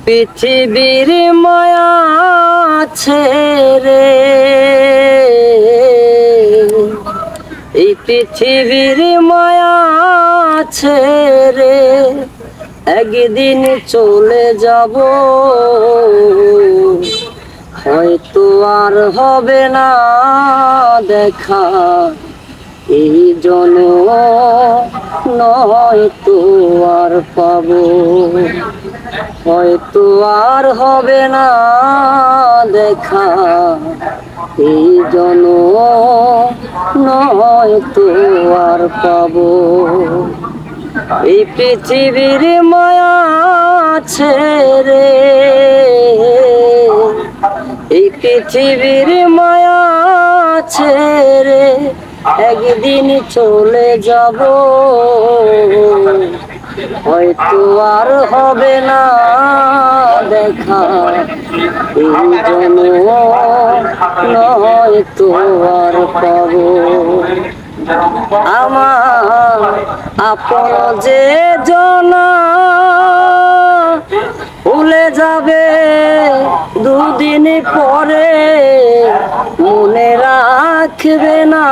পৃথিবীর মায়া ছেড়ে এই পৃথিবীর মায়া ছেড়ে একদিন চলে যাব, হয়তো আর হবে না দেখা এই জন্ম, নয়তো আর পাবো, হয়তো আর হবে না দেখা এই জন্ম, নয়তো আর পাবো। এই পৃথিবীর মায়া ছেড়ে এই পৃথিবীর মায়া ছেড়ে একদিন চলে যাব, হয়তো আর হবে না দেখা এই জন্ম, নয়তো আর পাবো। আমার আপন যে জনা ভুলে যাবে দুদিন পরে, মনে রাখবে না